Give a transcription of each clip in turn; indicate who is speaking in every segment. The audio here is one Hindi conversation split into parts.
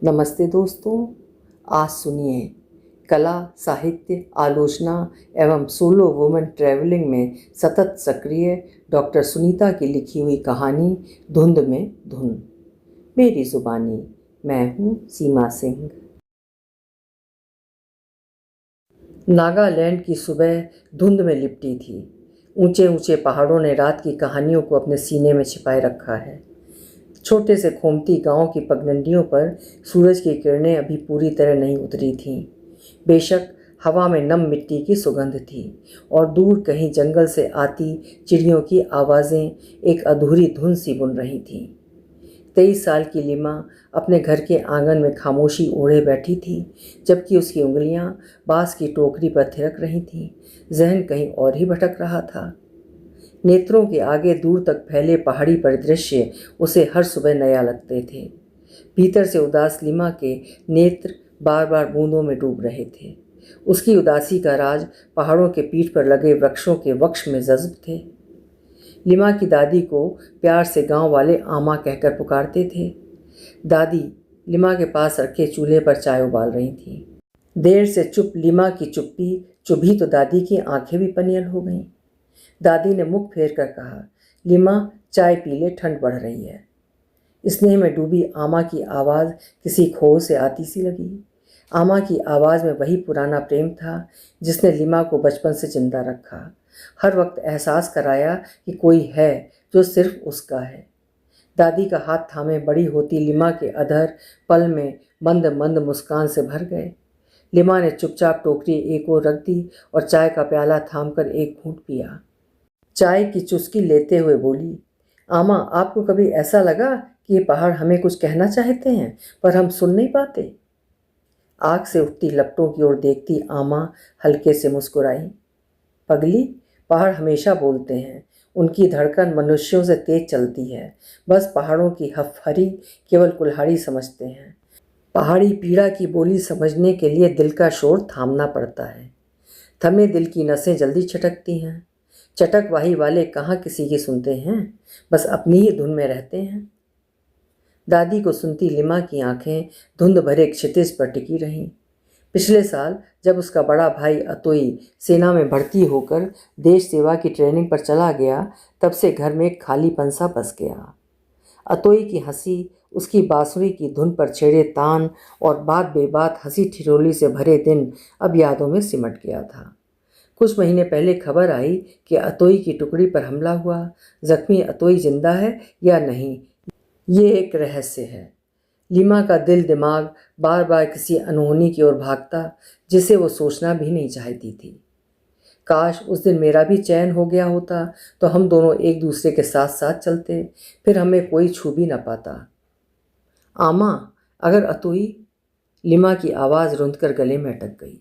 Speaker 1: नमस्ते दोस्तों, आज सुनिए कला, साहित्य, आलोचना एवं सोलो वुमेन ट्रैवलिंग में सतत सक्रिय डॉक्टर सुनीता की लिखी हुई कहानी धुंध में धुन। मेरी जुबानी, मैं हूँ सीमा सिंह। नागालैंड की सुबह धुंध में लिपटी थी। ऊंचे ऊंचे पहाड़ों ने रात की कहानियों को अपने सीने में छिपाए रखा है। छोटे से खोमती गांव की पगडंडियों पर सूरज की किरणें अभी पूरी तरह नहीं उतरी थीं। बेशक हवा में नम मिट्टी की सुगंध थी और दूर कहीं जंगल से आती चिड़ियों की आवाज़ें एक अधूरी धुन सी बुन रही थीं। 23 साल की लिमा अपने घर के आंगन में खामोशी ओढ़े बैठी थी, जबकि उसकी उंगलियां बांस की टोकरी पर थिरक रही थीं। जहन कहीं और ही भटक रहा था। नेत्रों के आगे दूर तक फैले पहाड़ी परिदृश्य उसे हर सुबह नया लगते थे। भीतर से उदास लिमा के नेत्र बार बार बूंदों में डूब रहे थे। उसकी उदासी का राज पहाड़ों के पीठ पर लगे वृक्षों के वक्ष में जज्ब थे। लिमा की दादी को प्यार से गांव वाले आमा कहकर पुकारते थे। दादी लिमा के पास रखे चूल्हे पर चाय उबाल रही थी। देर से चुप लिमा की चुप्पी चुभी तो दादी की आंखें भी पनियल हो गईं। दादी ने मुख फेर कर कहा, लिमा चाय पी ले, ठंड बढ़ रही है। स्नेह में डूबी आमा की आवाज़ किसी खो से आती सी लगी। आमा की आवाज़ में वही पुराना प्रेम था जिसने लिमा को बचपन से जिंदा रखा, हर वक्त एहसास कराया कि कोई है जो सिर्फ उसका है। दादी का हाथ थामे बड़ी होती लिमा के अधर पल में मंद मंद मुस्कान से भर गए। लिमा ने चुपचाप टोकरी एक ओर रख दी और चाय का प्याला थामकर एक घूंट पिया। चाय की चुस्की लेते हुए बोली, आमा, आपको कभी ऐसा लगा कि ये पहाड़ हमें कुछ कहना चाहते हैं पर हम सुन नहीं पाते? आग से उठती लपटों की ओर देखती आमा हल्के से मुस्कुराई। पगली, पहाड़ हमेशा बोलते हैं। उनकी धड़कन मनुष्यों से तेज चलती है। बस पहाड़ों की हफहरी केवल कुल्हाड़ी समझते हैं। पहाड़ी पीड़ा की बोली समझने के लिए दिल का शोर थामना पड़ता है। थमे दिल की नसें जल्दी छटकती हैं। चटकवाही वाले कहाँ किसी की सुनते हैं, बस अपनी ही धुन में रहते हैं। दादी को सुनती लिमा की आंखें धुंध भरे क्षितिज पर टिकी रहीं। पिछले साल जब उसका बड़ा भाई अतोई सेना में भर्ती होकर देश सेवा की ट्रेनिंग पर चला गया, तब से घर में एक खालीपन सा बस गया। अतोई की हंसी, उसकी बांसुरी की धुन पर छेड़े तान और बात बेबात हंसी ठिठोली से भरे दिन अब यादों में सिमट गया था। कुछ महीने पहले खबर आई कि अतोई की टुकड़ी पर हमला हुआ। जख्मी अतोई जिंदा है या नहीं, ये एक रहस्य है। लिमा का दिल दिमाग बार बार किसी अनहोनी की ओर भागता जिसे वो सोचना भी नहीं चाहती थी। काश उस दिन मेरा भी चयन हो गया होता तो हम दोनों एक दूसरे के साथ साथ चलते, फिर हमें कोई छू भी न पाता। आमा, अगर अतुई, लिमा की आवाज़ रुंधकर गले में अटक गई।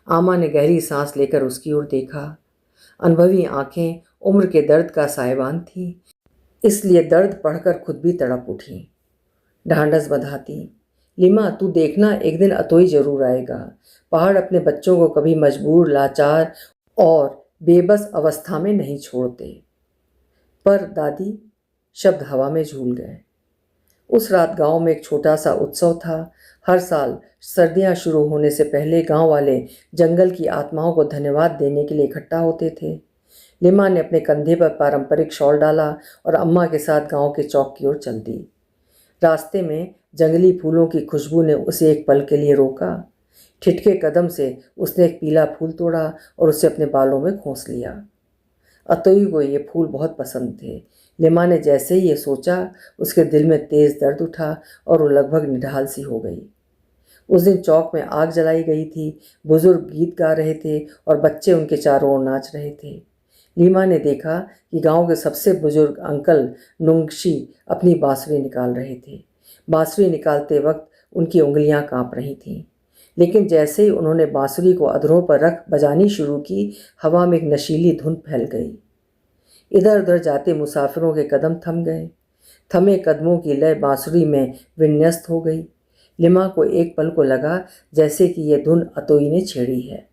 Speaker 1: आमा ने गहरी सांस लेकर उसकी ओर देखा। अनुभवी आंखें उम्र के दर्द का सायवान थीं, इसलिए दर्द पढ़कर खुद भी तड़प उठी। ढांढस बंधाती, लिमा, तू देखना, एक दिन अतोई जरूर आएगा। पहाड़ अपने बच्चों को कभी मजबूर, लाचार और बेबस अवस्था में नहीं छोड़ते। पर दादी, शब्द हवा में झूल गए। उस रात गांव में एक छोटा सा उत्सव था। हर साल सर्दियां शुरू होने से पहले गांव वाले जंगल की आत्माओं को धन्यवाद देने के लिए इकट्ठा होते थे। लिमा ने अपने कंधे पर पारंपरिक शॉल डाला और अम्मा के साथ गांव के चौक की ओर चल दी। रास्ते में जंगली फूलों की खुशबू ने उसे एक पल के लिए रोका। ठिठके कदम से उसने एक पीला फूल तोड़ा और उसे अपने बालों में खोस लिया। अतुई को ये फूल बहुत पसंद थे। लिमा ने जैसे ही ये सोचा, उसके दिल में तेज दर्द उठा और वो लगभग निढाल सी हो गई। उस दिन चौक में आग जलाई गई थी। बुजुर्ग गीत गा रहे थे और बच्चे उनके चारों ओर नाच रहे थे। लीमा ने देखा कि गांव के सबसे बुजुर्ग अंकल नुंगशी अपनी बांसुरी निकाल रहे थे। बांसुरी निकालते वक्त उनकी उंगलियां कांप रही थीं, लेकिन जैसे ही उन्होंने बांसुरी को अधरों पर रख बजानी शुरू की, हवा में एक नशीली धुन फैल गई। इधर उधर जाते मुसाफिरों के कदम थम गए। थमे कदमों की लय बांसुरी में विन्यस्त हो गई। लिमा को एक पल को लगा जैसे कि यह धुन अतोई ने छेड़ी है।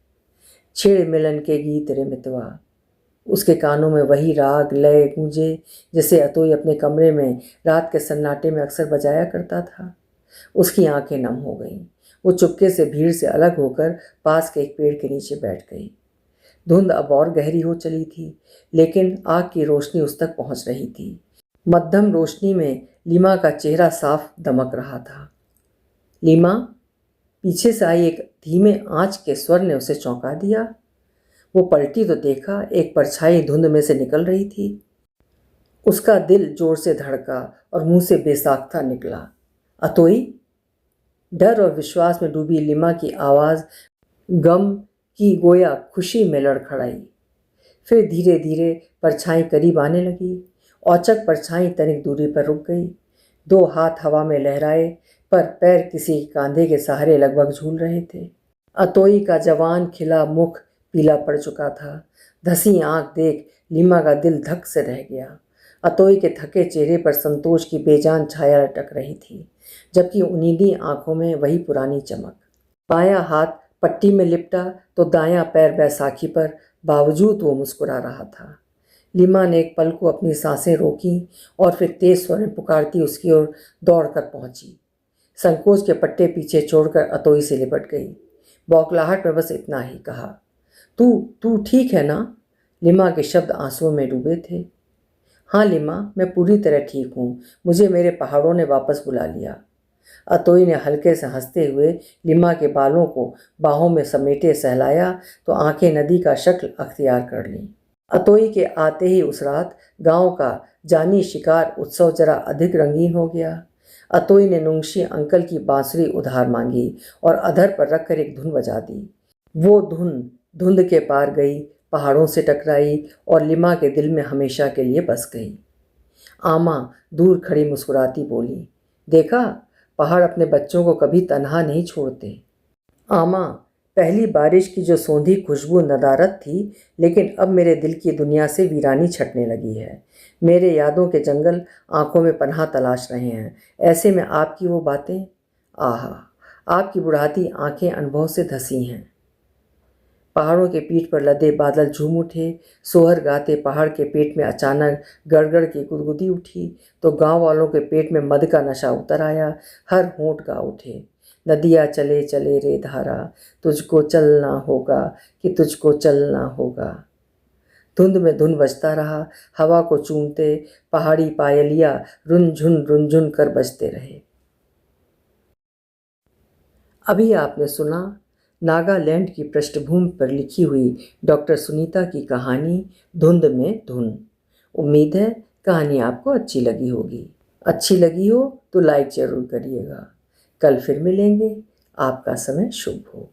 Speaker 1: छेड़ मिलन के गीत रे मितवा। उसके कानों में वही राग लय गूंजे जैसे अतोई अपने कमरे में रात के सन्नाटे में अक्सर बजाया करता था। उसकी आंखें नम हो गईं। वो चुपके से भीड़ से अलग होकर पास के एक पेड़ के नीचे बैठ गई। धुंध अब और गहरी हो चली थी, लेकिन आग की रोशनी उस तक पहुंच रही थी। मध्यम रोशनी में लीमा का चेहरा साफ दमक रहा था। लीमा, पीछे से आई एक धीमे आंच के स्वर ने उसे चौंका दिया। वो पलटी तो देखा, एक परछाई धुंध में से निकल रही थी। उसका दिल जोर से धड़का और मुंह से बेसाख्ता निकला, अतोई। डर और विश्वास में डूबी लीमा की आवाज़ गम की गोया खुशी में लड़खड़ाई। फिर धीरे धीरे परछाई करीब आने लगी। औचक परछाई तनिक दूरी पर रुक गई। दो हाथ हवा में लहराए, पर पैर किसी कांधे के सहारे लगभग झूल रहे थे। अतोई का जवान खिला मुख पीला पड़ चुका था। धसी आंख देख लीमा का दिल धक से रह गया। अतोई के थके चेहरे पर संतोष की बेजान छाया लटक रही थी, जबकि उन्नीदी आंखों में वही पुरानी चमक। बायां हाथ पट्टी में लिपटा तो दायां पैर बैसाखी पर, बावजूद वो मुस्कुरा रहा था। लीमा ने एक पल को अपनी सांसें रोकीं और फिर तेज स्वर में पुकारती उसकी ओर दौड़कर पहुंची। संकोच के पट्टे पीछे छोड़कर अतोई से लिपट गई। बौखलाहट में बस इतना ही कहा, तू तू ठीक है ना? लीमा के शब्द आंसुओं में डूबे थे। हाँ लीमा, मैं पूरी तरह ठीक हूँ। मुझे मेरे पहाड़ों ने वापस बुला लिया। अतोई ने हल्के से हंसते हुए लीमा के बालों को बाहों में समेटे सहलाया तो आंखें नदी का शक्ल अख्तियार कर लीं। अतोई के आते ही उस रात गांव का जानी शिकार उत्सव जरा अधिक रंगीन हो गया। अतोई ने नुंगशी अंकल की बांसुरी उधार मांगी और अधर पर रखकर एक धुन बजा दी। वो धुन धुंध के पार गई, पहाड़ों से टकराई और लीमा के दिल में हमेशा के लिए बस गई। आमा दूर खड़ी मुस्कुराती बोली, देखा, पहाड़ अपने बच्चों को कभी तन्हा नहीं छोड़ते। आमा, पहली बारिश की जो सौंधी खुशबू नदारत थी, लेकिन अब मेरे दिल की दुनिया से वीरानी छटने लगी है। मेरे यादों के जंगल आंखों में पनाह तलाश रहे हैं। ऐसे में आपकी वो बातें, आहा, आपकी बुढ़ाती आंखें अनुभव से धसी हैं। पहाड़ों के पीठ पर लदे बादल झूम उठे। सोहर गाते पहाड़ के पेट में अचानक गड़गड़ की गुदगुदी उठी तो गांव वालों के पेट में मद का नशा उतर आया। हर होंठ गा उठे, नदिया चले चले रे धारा, तुझको चलना होगा कि तुझको चलना होगा। धुंध में धुन बजता रहा, हवा को चूमते पहाड़ी पायलिया रुनझुन कर बजते रहे। अभी आपने सुना नागालैंड की पृष्ठभूमि पर लिखी हुई डॉक्टर सुनीता की कहानी धुंध में धुन। उम्मीद है कहानी आपको अच्छी लगी होगी। अच्छी लगी हो तो लाइक ज़रूर करिएगा। कल फिर मिलेंगे। आपका समय शुभ हो।